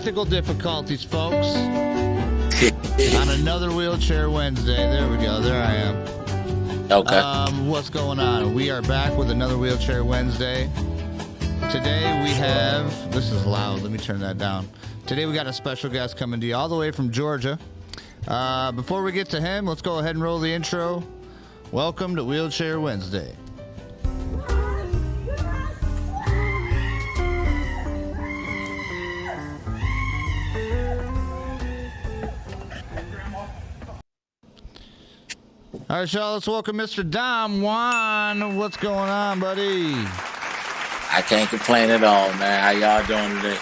technical difficulties, folks. On another Wheelchair Wednesday. There we go. There I am. Okay. What's going on? We are back with another Wheelchair Wednesday. Today we have... This is loud. Let me turn that down. Today we got a special guest coming to you all the way from Georgia. Before we get to him, let's go ahead and roll the intro. Welcome to Wheelchair Wednesday. All right, y'all, let's welcome Mr. Dom Juan. What's going on, buddy? I can't complain at all, man. How y'all doing today?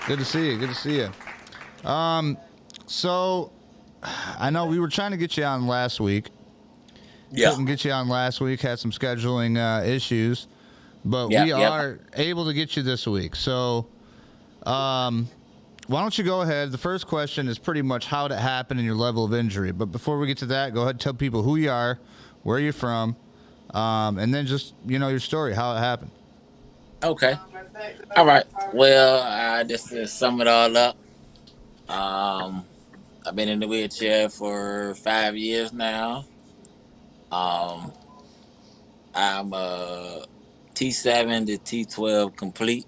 Good to see you. Good to see you. So, I know we were trying to get you on last week. Couldn't get you on last week. Had some scheduling issues. But we are able to get you this week. So, why don't you go ahead? The first question is pretty much how it happened and your level of injury. But before we get to that, go ahead and tell people who you are, where you're from, and then just, your story, how it happened. Okay. All right. Well, just to sum it all up, I've been in the wheelchair for 5 years now. I'm a T7 to T12 complete.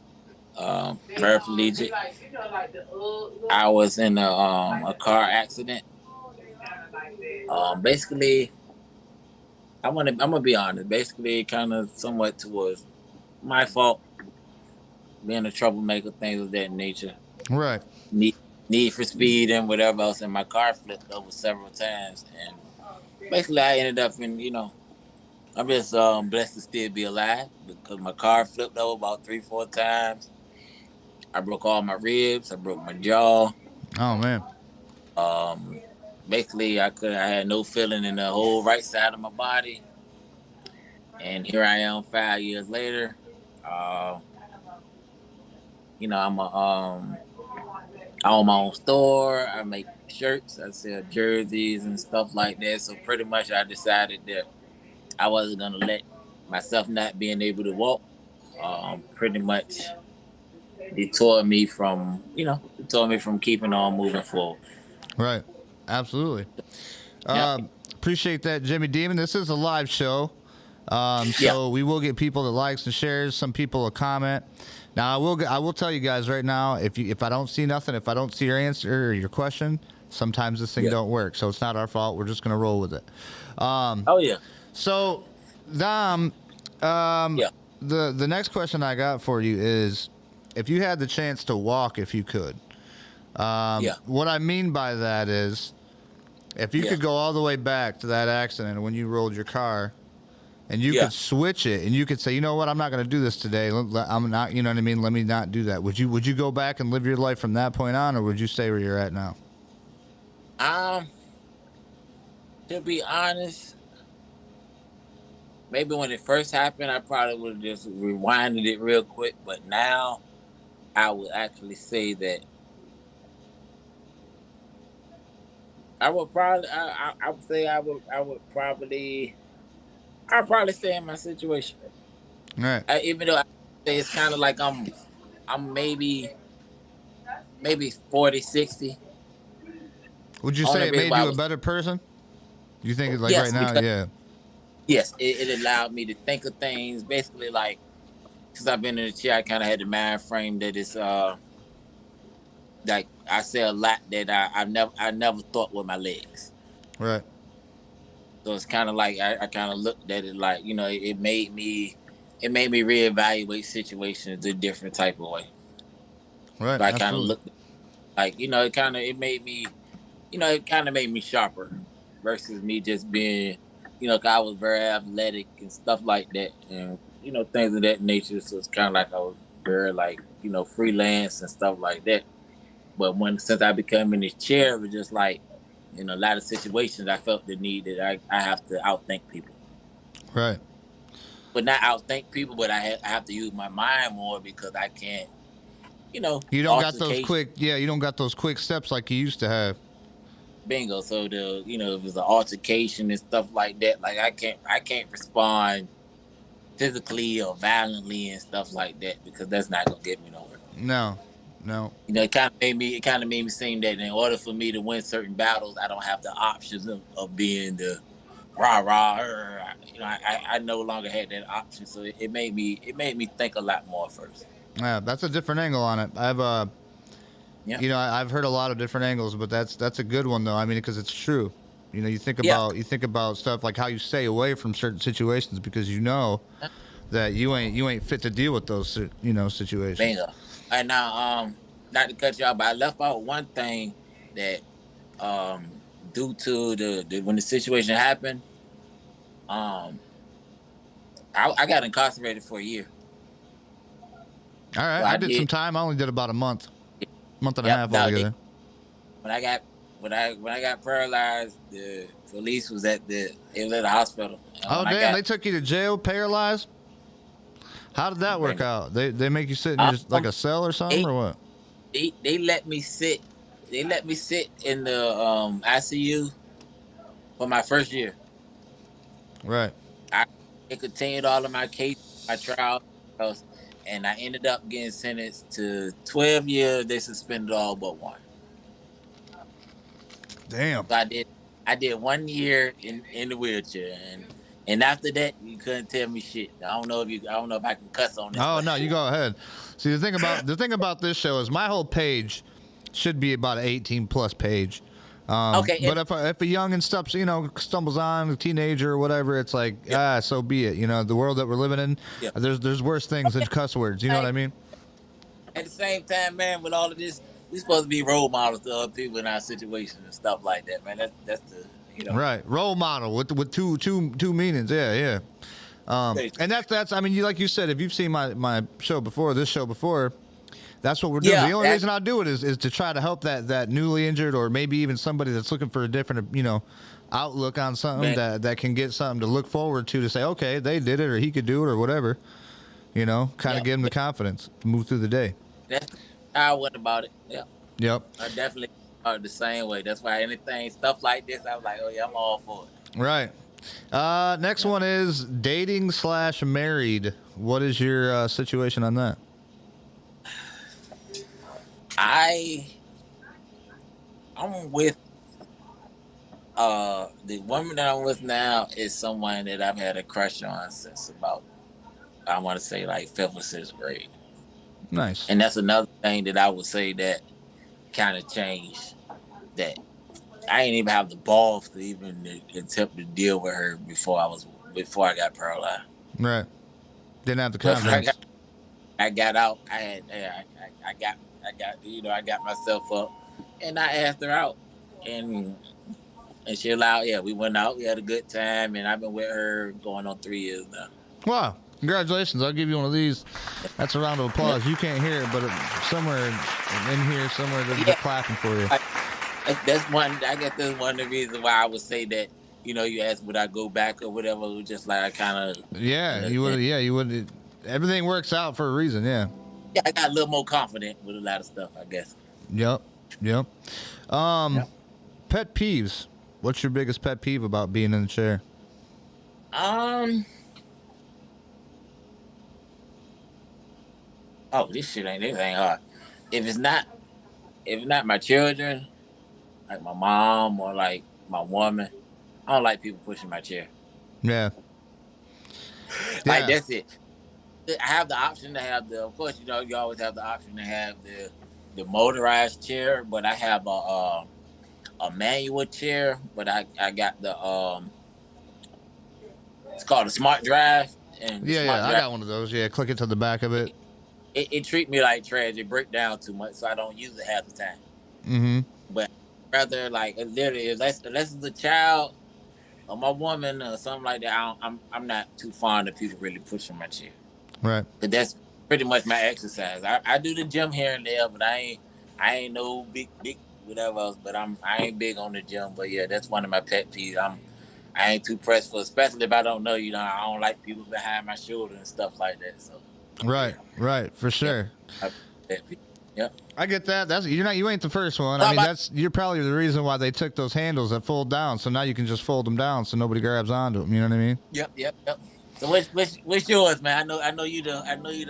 Paraplegic. I was in a car accident. Basically, I'm gonna be honest. Basically, kind of somewhat towards my fault, being a troublemaker, things of that nature. Right. Need for speed and whatever else, and my car flipped over several times, and basically I ended up in I'm just blessed to still be alive because my car flipped over about 3-4 times. I broke all my ribs. I broke my jaw. Oh man. Basically, I had no feeling in the whole right side of my body, and here I am 5 years later. I own my own store. I make shirts. I sell jerseys and stuff like that. So pretty much, I decided that I wasn't gonna let myself not being able to walk pretty much deter me from keeping on moving forward. Right. Absolutely. Appreciate that, Jimmy Demon. This is a live show. So we will get people that likes and shares. Some people will comment. Now I will tell you guys right now, if I don't see nothing, if I don't see your answer or your question, sometimes this thing don't work. So it's not our fault. We're just gonna roll with it. So Dom, the next question I got for you is, if you had the chance to walk, if you could, what I mean by that is, if you could go all the way back to that accident when you rolled your car, and you could switch it, and you could say, you know what, I'm not going to do this today. I'm not, you know what I mean? Let me not do that. Would you go back and live your life from that point on, or would you stay where you're at now? To be honest, maybe when it first happened, I probably would have just rewinded it real quick. But now, I would actually say that I would probably, I would say I'd probably stay in my situation. Right. Even though I say it's kind of like I'm maybe 40, 60. Would you say it made you a better person? You think it's like right now? Yes, it allowed me to think of things. Basically, like, since I've been in the chair, I kind of had the mind frame that it's like I say a lot that I never thought with my legs. Right. So it's kind of like I kind of looked at it like, it made me reevaluate situations a different type of way. Right. So I kind of looked like, it made me sharper versus me just being, 'cause I was very athletic and stuff like that, and things of that nature. So it's kind of like I was very like freelance and stuff like that. But since I became in this chair, it was just like, in a lot of situations, I felt the need that I have to outthink people. Right. But not outthink people, but I have to use my mind more because I can't, You don't got those quick, you don't got those quick steps like you used to have. Bingo. So if it's an altercation and stuff like that, like I can't respond physically or violently and stuff like that because that's not gonna get me nowhere. No. No. You know, it kind of made me seem that in order for me to win certain battles, I don't have the options of being the rah rah. You know, I no longer had that option, so it made me think a lot more first. Yeah, that's a different angle on it. Yeah. You know, I've heard a lot of different angles, but that's a good one though. I mean, because it's true. You know, Yeah. you think about stuff like how you stay away from certain situations because you know that you ain't fit to deal with those situations. Bingo. And now, not to cut you off, but I left out one thing that, due to the when the situation happened, um, I got incarcerated for a year. All right, So I I did some did. time. I only did about a month and a Yep. half Now altogether. when I got when I got paralyzed, the police was it was at the hospital, and Oh when I damn, got they took you to jail paralyzed. How did that work bingo, out? They make you sit in just like a cell or something they, or what? they let me sit. They let me sit in the ICU for my first year. Right. I continued all of my cases, my trials, and I ended up getting sentenced to 12 years. They suspended all but one. Damn. So I did 1 year in the wheelchair, and after that you couldn't tell me shit. I don't know if I can cuss on this, Oh but no, you go ahead. See, the thing about this show is my whole page should be about an 18 plus page. okay. But And if a young and stumbles on a teenager or whatever, it's like yeah, so be it. You know, the world that we're living in, yeah. there's worse things than cuss words. You know what I mean? At the same time, man, with all of this, we supposed to be role models to other people in our situations and stuff like that, man. That's the Right, role model with two meanings. Yeah, yeah. And that's I mean, like you said, if you've seen my show before, this show before, that's what we're doing. yeah. The only reason I do it is to try to help that newly injured or maybe even somebody that's looking for a different outlook on something Man, that can get something to look forward to say, okay, they did it or he could do it or whatever. Kind of yeah. give them the confidence to move through the day. That's how I went about it. Yeah. Yep. I definitely are the same way. That's why anything stuff like this, I was like, oh yeah, I'm all for it. Right. Next Yeah. one is dating / married. What is your situation on that? I I'm with the woman that I'm with now is someone that I've had a crush on since about, I want to say, like fifth or sixth grade. Nice. And that's another thing that I would say that kind of changed. That I didn't even have the balls to even attempt to deal with her before I got paralyzed. Right. Didn't have the Before confidence. I got out, I got myself up, and I asked her out, and she allowed. Yeah, we went out, we had a good time, and I've been with her going on 3 years now. Wow. Congratulations. I'll give you one of these. That's a round of applause. You can't hear it, but somewhere in here, somewhere they're clapping for you. That's one. I guess that's one of the reasons why I would say that. You asked would I go back or whatever. It was just like I kind of. Yeah, you would. Yeah, you would. Everything works out for a reason. Yeah. Yeah, I got a little more confident with a lot of stuff, I guess. Yep. Yep. Yep. Pet peeves. What's your biggest pet peeve about being in the chair? Oh, this ain't hard. If it's not my children, like my mom or like my woman, I don't like people pushing my chair. Yeah. Like Yeah. that's it. I have the option to have of course, you always have the option to have the motorized chair, but I have a manual chair, but I got it's called a smart drive, and the Yeah. smart Yeah. I drive got one of those. Yeah. Click it to the back of it. it treat me like trash. It break down too much, so I don't use it half the time. Mm-hmm. But rather, like literally, unless it's a child or my woman or something like that, I'm not too fond of people really pushing my chair. Right. But that's pretty much my exercise. I do the gym here and there, but I ain't no big whatever else. But I ain't big on the gym. But yeah, that's one of my pet peeves. I ain't too pressed for, especially if I don't know. I don't like people behind my shoulder and stuff like that. So. Right. Right. For sure. Yep. I get that. You ain't the first one. I mean, you're probably the reason why they took those handles that fold down. So now you can just fold them down so nobody grabs onto them. You know what I mean? Yep. So what's yours, man? I know you the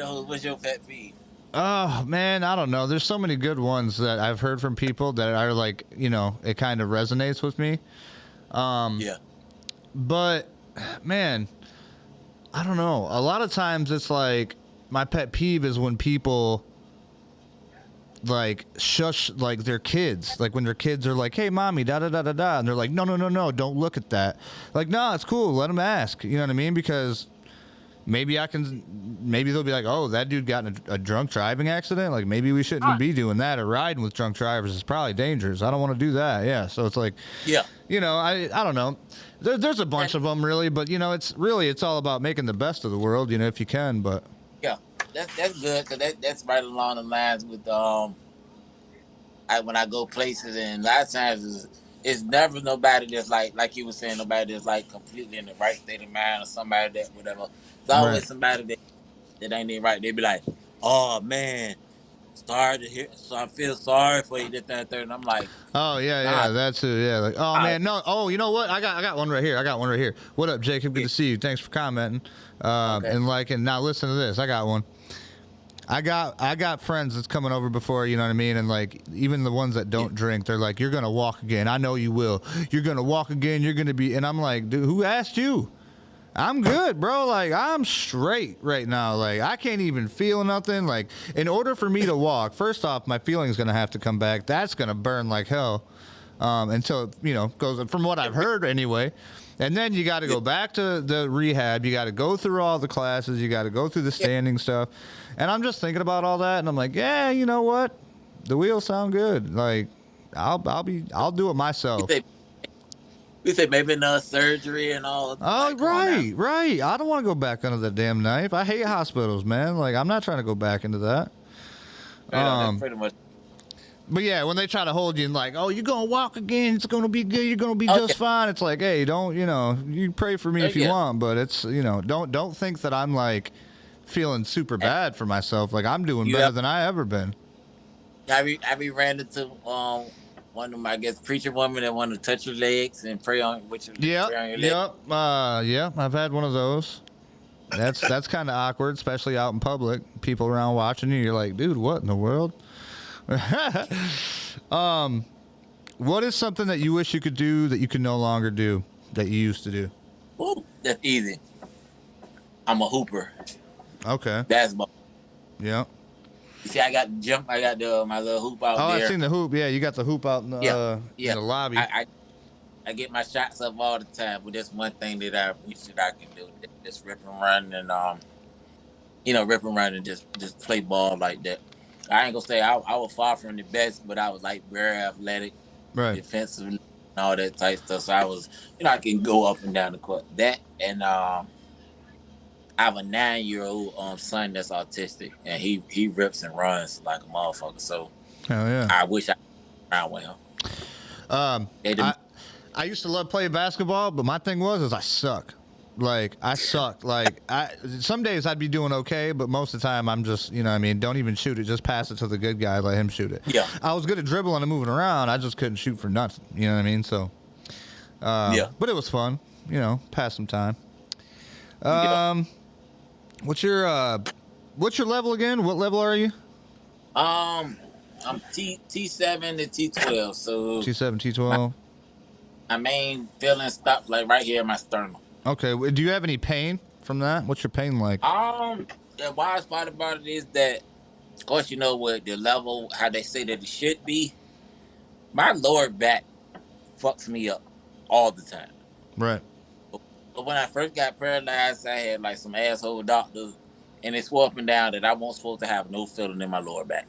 host. What's your pet peeve? Oh man, I don't know. There's so many good ones that I've heard from people that are like, it kind of resonates with me. Yeah. But man, I don't know. A lot of times it's like my pet peeve is when people like shush like their kids, like when their kids are like, "Hey, mommy, da da da da da," and they're like, "No, no, no, no, don't look at that." Like, no, it's cool. Let them ask. You know what I mean? Because maybe they'll be like, "Oh, that dude got in a drunk driving accident. Like, maybe we shouldn't be doing that, or riding with drunk drivers is probably dangerous. I don't want to do that." Yeah. So it's like, Yeah. I don't know. There's a bunch of them really, but it's all about making the best of the world, if you can. But Yeah, that's good because that's right along the lines with when I go places, and a lot of times it's never nobody that's like you were saying, nobody that's like completely in the right state of mind, or somebody that whatever. It's always right. somebody that ain't even right. They be like, "Oh man, sorry to hear. So I feel sorry for you." This, that, and third. And I'm like, Oh yeah, "Nah, yeah, that's it. Yeah, like, oh nah, man, no. Oh, you know what? I got one right here. I got one right here. What up, Jacob? Good yeah, to see you. Thanks for commenting. okay, And now listen to this. I got one. I got friends that's coming over before, you know what I mean? And like even the ones that yeah, don't drink, they're like, "You're gonna walk again. I know you will. You're gonna walk again. You're gonna be." And I'm like, "Dude, who asked you? I'm good, bro. Like I'm straight right now. Like I can't even feel nothing. Like in order for me to walk, first off, my feeling's gonna have to come back. That's gonna burn like hell until goes. From what I've heard, anyway. And then you got to yeah, go back to the rehab. You got to go through all the classes. You got to go through the yeah." standing stuff. And I'm just thinking about all that, and I'm like, yeah, you know what? The wheels sound good. Like I'll do it We myself. say we say maybe no surgery and all. Oh, Like, come on now, right, right. I don't want to go back under the damn knife. I hate hospitals, man. Like, I'm not trying to go back into that. straight up. That's Um, pretty much but yeah, when they try to hold you and like, oh, you're gonna walk again. It's gonna be good. You're gonna be okay. just fine. It's like, hey, don't you pray for me if you Yeah. want, but it's don't think that I'm like feeling super bad for myself. Like I'm doing You better have than I ever been. have you ran into one of my, I guess, preacher women that want to touch your legs and pray on Yep, pray on your leg? yep, yeah. I've had one of those. That's kind of awkward, especially out in public. People around watching you. You're like, dude, what in the world? What is something that you wish you could do that you can no longer do that you used to do? Ooh, that's easy. I'm a hooper. Okay. Basketball. Yeah. You see, I got the jump. I got my little hoop out Oh, I've there. seen the hoop. Yeah, you got the hoop out in Yeah, in yeah. the lobby. I get my shots up all the time, but that's one thing that I wish that I can do. Just rip and run and rip and run and just play ball like that. I ain't gonna say I was far from the best, but I was like very athletic, Right. defensive, and all that type stuff. So I was, I can go up and down the court. That and I have a 9-year-old son that's autistic, and he rips and runs like a motherfucker. So Hell yeah. I wish I could run with him. They didn't. I used to love playing basketball, but my thing is I suck. Like I sucked. Like some days I'd be doing okay, but most of the time I'm just don't even shoot it. Just pass it to the good guy, let him shoot it. Yeah. I was good at dribbling and moving around. I just couldn't shoot for nothing. You know what I mean? So Yeah. but it was fun. Pass some time. Yeah. What's your level again? What level are you? I'm T7 to T12. So T7, T12. my main feeling stops like right here in my sternum. Okay. Do you have any pain from that? What's your pain like? The wild part about it is that, of course, with the level how they say that it should be. My lower back fucks me up all the time. Right. But when I first got paralyzed, I had like some asshole doctor, and it swore up and down that I wasn't supposed to have no feeling in my lower back.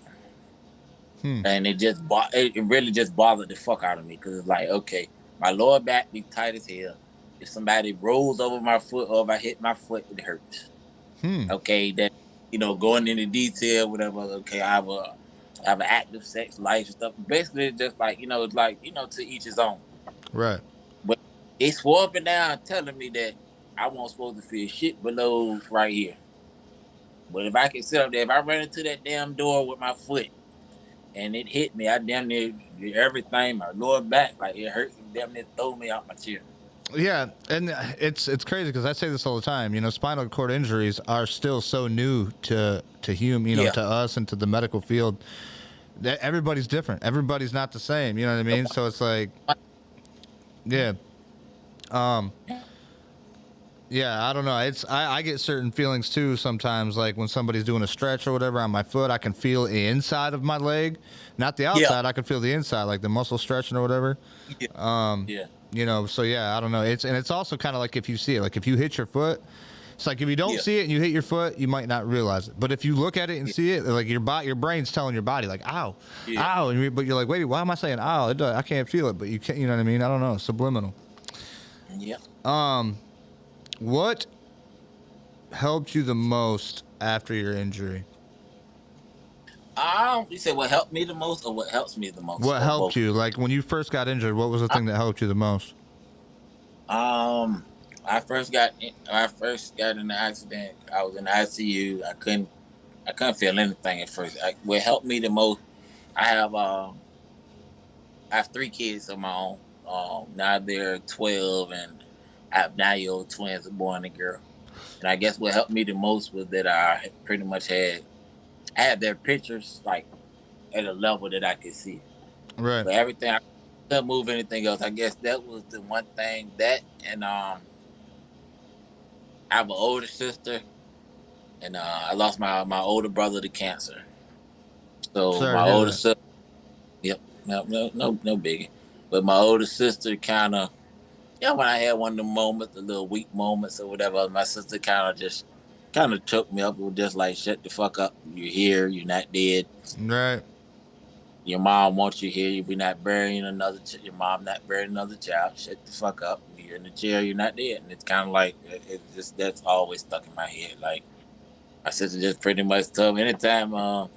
And it really just bothered the fuck out of me because it's like, okay, my lower back be tight as hell. If somebody rolls over my foot or if I hit my foot, it hurts. Okay, that going into detail, whatever. Okay, I have an active sex life and stuff. Basically, it's just like it's like to each his own. Right. But it swore up and down telling me that I wasn't supposed to feel shit below right here. But if I can sit up there, if I run into that damn door with my foot and it hit me, I damn near everything, my lower back, like it hurt, and damn near throw me out my chair. Yeah, and it's crazy because I say this all the time. You know, spinal cord injuries are still so new to Yeah. to us and to the medical field. That everybody's different. Everybody's not the same. You know what I mean? So it's like, yeah, um, yeah. I don't know. I get certain feelings too sometimes. Like when somebody's doing a stretch or whatever on my foot, I can feel the inside of my leg, not the Yeah. outside. I can feel the inside, like the muscle stretching or whatever. Yeah. Yeah. You know, so yeah, I don't know. It's also kind of like if you see it, like if you hit your foot, it's like if you don't Yeah. see it and you hit your foot, you might not realize it. But if you look at it and Yeah. see it, like your brain's telling your body like, "Ow, Yeah. ow," but you're like, "Wait, why am I saying ow? I can't feel it." But you can't. You know what I mean? I don't know. Subliminal. Yeah. What helped you the most after your injury? You said what helped me the most, or what helps me the most, What or helped both? you? Like when you first got injured, what was the thing that helped you the most? Um, I first got in the accident. I was in the ICU. I couldn't feel anything at first. What helped me the most, I have I have three kids of my own. Now they're 12, and I have 9-year-old twins, a boy and a girl. And I guess what helped me the most was that pretty much I had their pictures like at a level that I could see. Right. But everything I couldn't move anything else. I guess that was the one thing that, and I have an older sister, and I lost my older brother to cancer. So Sorry my to hear older that. sister, yep, no biggie. But my older sister kind of, when I had one of the moments, the little weak moments or whatever, my sister kind of took me up. It was just like, shut the fuck up. You're here. You're not dead. Right. Your mom wants you here. We're not burying your mom not burying another child. Shut the fuck up. You're in the chair. You're not dead. And it's kind of like it's just that's always stuck in my head. Like my sister just pretty much told me anytime a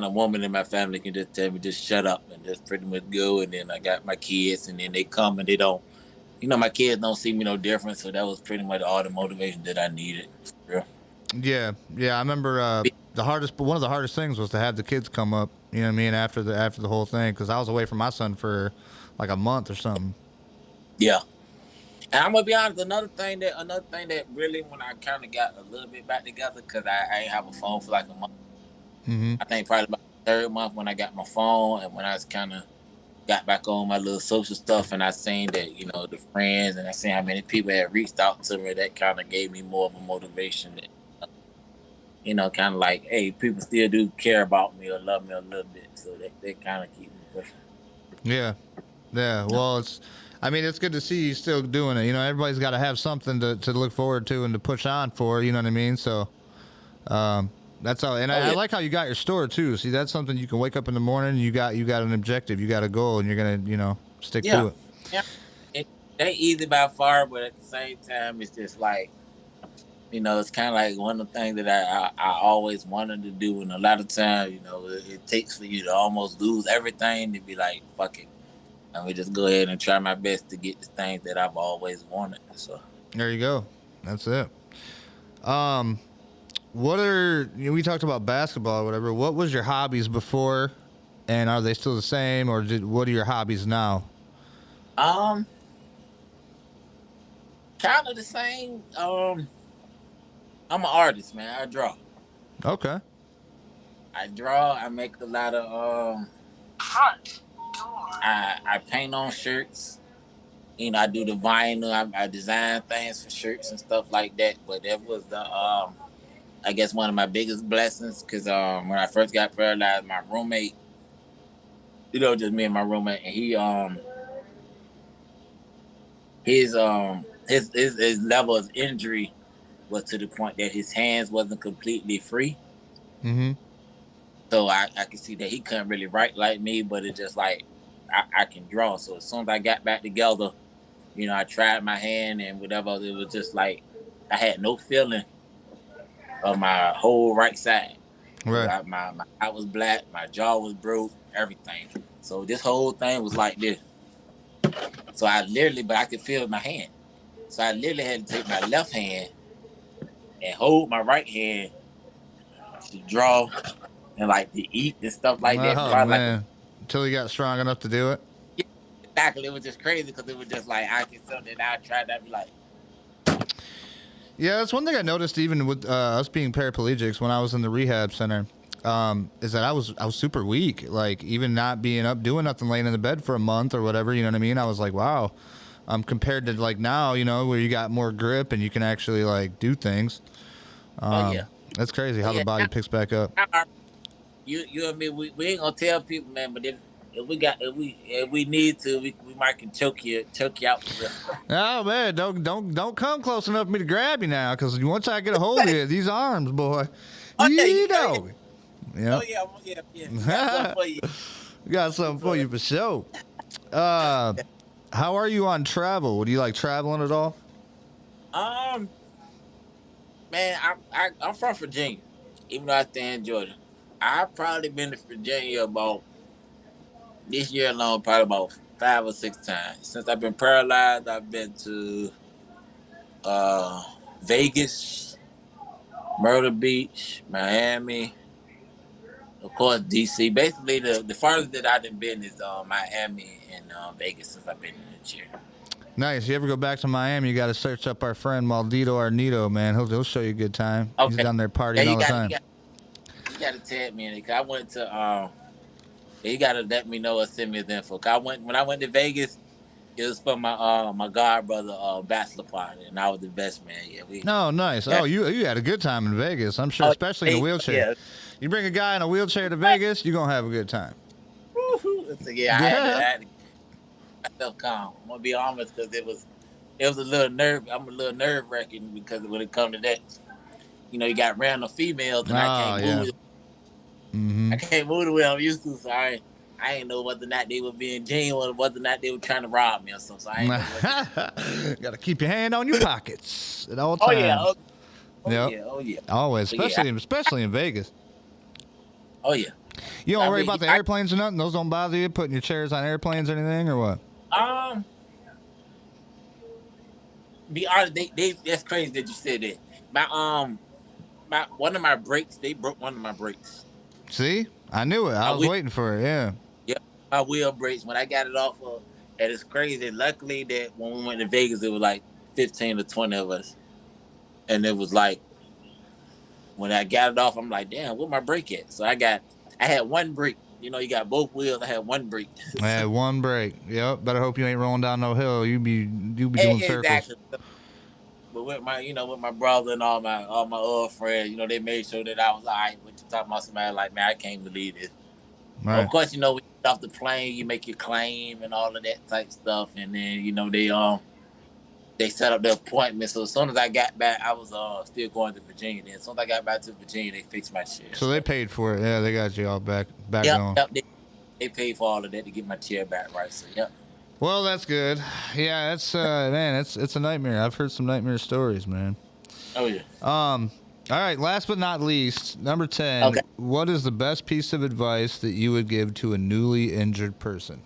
woman in my family can just tell me just shut up and just pretty much go. And then I got my kids, and then they come and they don't. My kids don't see me no different. So that was pretty much all the motivation that I needed. For real. Yeah, yeah. I remember one of the hardest things was to have the kids come up. You know what I mean? After the whole thing, because I was away from my son for like a month or something. Yeah. And I'm gonna be honest. Another thing that really, when I kind of got a little bit back together, because I ain't have a phone for like a month. Mm-hmm. I think probably about the third month when I got my phone, and when I was kind of got back on my little social stuff, and I seen that the friends, and I seen how many people had reached out to me. That kind of gave me more of a motivation. That kind of like, hey, people still do care about me or love me a little bit, so that kind of keep me pushing. Yeah, yeah. Well, I mean, it's good to see you still doing it. You know, everybody's got to have something to look forward to and to push on for. You know what I mean? So, that's all. And Oh I yeah, like how you got your store too. See, that's something you can wake up in the morning. You got an objective. You got a goal, and you're gonna stick yeah, to it. yeah. It ain't easy by far, but at the same time, it's just like it's kind of like one of the things that I always wanted to do, and a lot of times, it takes for you to almost lose everything to be like, fuck it. Let me just go ahead and try my best to get the things that I've always wanted. So There you go. That's it. Um, we talked about basketball or whatever. What was your hobbies before, and are they still the same, or what are your hobbies now? um, kind of the same. I'm an artist, man. I draw. Okay. I draw. I make a lot of Front door. I paint on shirts. I do the vinyl. I design things for shirts and stuff like that. But that was the I guess one of my biggest blessings, because when I first got paralyzed, my roommate, just me and my roommate, and his level of injury was to the point that his hands wasn't completely free. Mm-hmm. So I could see that he couldn't really write like me, but it's just like I can draw. So as soon as I got back together, I tried my hand and whatever. It was just like I had no feeling of my whole right side. Right. My eye was black, my jaw was broke, everything. So this whole thing was like this. So but I could feel my hand. So I literally had to take my left hand and hold my right hand to draw and like to eat and stuff like that. Oh Probably like man, until you got strong enough to do it. exactly. It was just crazy because it was just like I could something I tried to be like. Yeah, that's one thing I noticed even with us being paraplegics when I was in the rehab center. Is that I was super weak. Like even not being up, doing nothing, laying in the bed for a month or whatever. You know what I mean? I was like, wow. Compared to like now, you know, where you got more grip and you can actually like do things. Oh yeah, that's crazy how the body picks back up. You and me, we ain't gonna tell people, man. But if we need to, we might can choke you out for real. Oh man, don't come close enough for me to grab you now, because once I get a hold of you, these arms, boy, you know. Yeah. Oh yeah. Got something for you. Got something for you for sure. How are you on travel? Would you like traveling at all? Man, I'm from Virginia, even though I stay in Georgia. I've probably been to Virginia about this year alone, probably about 5 or 6 times. Since I've been paralyzed, I've been to Vegas, Myrtle Beach, Miami, of course DC. Basically, the farthest that I've been is Miami and Vegas since I've been in this year. Nice. You ever go back to Miami, you got to search up our friend Maldito Arnito, man. He'll show you a good time. Okay. He's down there partying all the time. You got to tag me in it. 'Cause I went to you got to let me know or send me his info. 'Cause when I went to Vegas, it was for my god brother bachelor party, and I was the best man. Yeah, nice. Yeah. Oh, you had a good time in Vegas, I'm sure, especially in a wheelchair. Yeah. You bring a guy in a wheelchair to Vegas, you're gonna have a good time. So, I had to myself calm. I'm gonna be honest, because it was a little nerve. I'm a little nerve wracking because when it comes to that, you know, you got random females, and I can't move. I can't move the way I'm used to, so I ain't know whether or not they were being genuine or whether or not they were trying to rob me or something. So I ain't know. Gotta keep your hand on your pockets at all times. Oh yeah. Always, especially in Vegas. Oh yeah. You don't worry about the airplanes or nothing? Those don't bother you, putting your chairs on airplanes or anything, or what? Be honest, they that's crazy that you said that. One of my brakes, they broke one of my brakes. See? I knew it. I was waiting for it, yeah. Yeah, my wheel brakes, when I got it off of, and it's crazy. Luckily that when we went to Vegas, it was like 15 to 20 of us. And it was like, when I got it off, I'm like, damn, where my brake at? So I had one brake. You know, you got both wheels. I had one brake. I had one brake. Yep. Better hope you ain't rolling down no hill. You be doing circles. But with my brother and all my old friends, you know, they made sure that I was all right. When you talking about somebody like, man, I can't believe this. Right. Of course, you know, when you get off the plane, you make your claim and all of that type stuff, and then you know they set up the appointment. So as soon as I got back, I was still going to Virginia. Then as soon as I got back to Virginia, they fixed my chair. So they paid for it. Yeah, they got you all back on. Yep, they paid for all of that to get my chair back right. So yep. Well, that's good. Yeah, it's man, it's a nightmare. I've heard some nightmare stories, man. Oh yeah. All right. Last but not least, number 10. Okay. What is the best piece of advice that you would give to a newly injured person?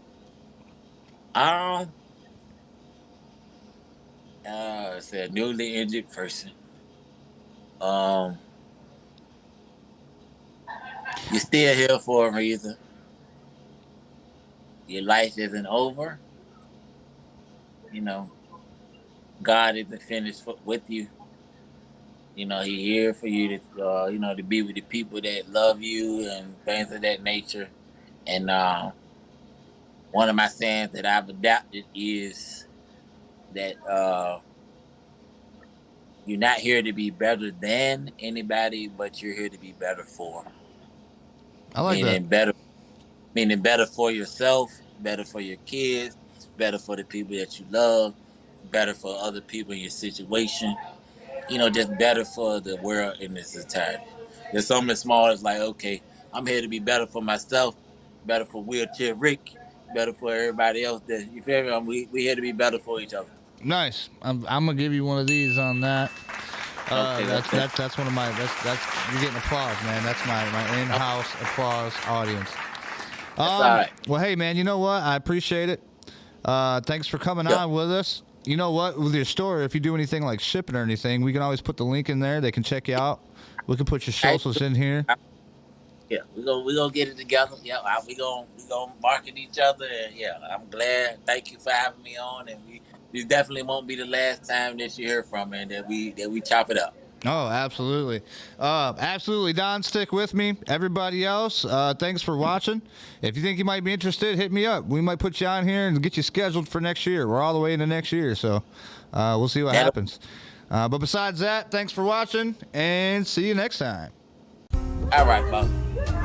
Say a newly injured person. You're still here for a reason. Your life isn't over. You know, God isn't finished with you. You know, He's here for you to, to be with the people that love you and things of that nature. And one of my sayings that I've adapted is that you're not here to be better than anybody, but you're here to be better for. I like that. Meaning better for yourself, better for your kids, better for the people that you love, better for other people in your situation. You know, just better for the world in its entirety. There's something small as like, okay, I'm here to be better for myself, better for Wheelchair Rick, better for everybody else. That you feel me? We here to be better for each other. Nice. I'm gonna give you one of these on that. That's one of my that's you're getting applause, man. That's my in-house applause audience. All right. Well, hey, man, you know what? I appreciate it. Thanks for coming on with us. You know what? With your store, if you do anything like shipping or anything, we can always put the link in there. They can check you out. We can put your socials in here. Yeah, we gonna get it together. Yeah, we gonna market each other, and yeah, I'm glad. Thank you for having me on, and this definitely won't be the last time that you hear from me, and that we chop it up. Oh, absolutely. Absolutely, Don. Stick with me. Everybody else, thanks for watching. If you think you might be interested, hit me up. We might put you on here and get you scheduled for next year. We're all the way into next year, so we'll see what happens. But besides that, thanks for watching, and see you next time. All right, folks.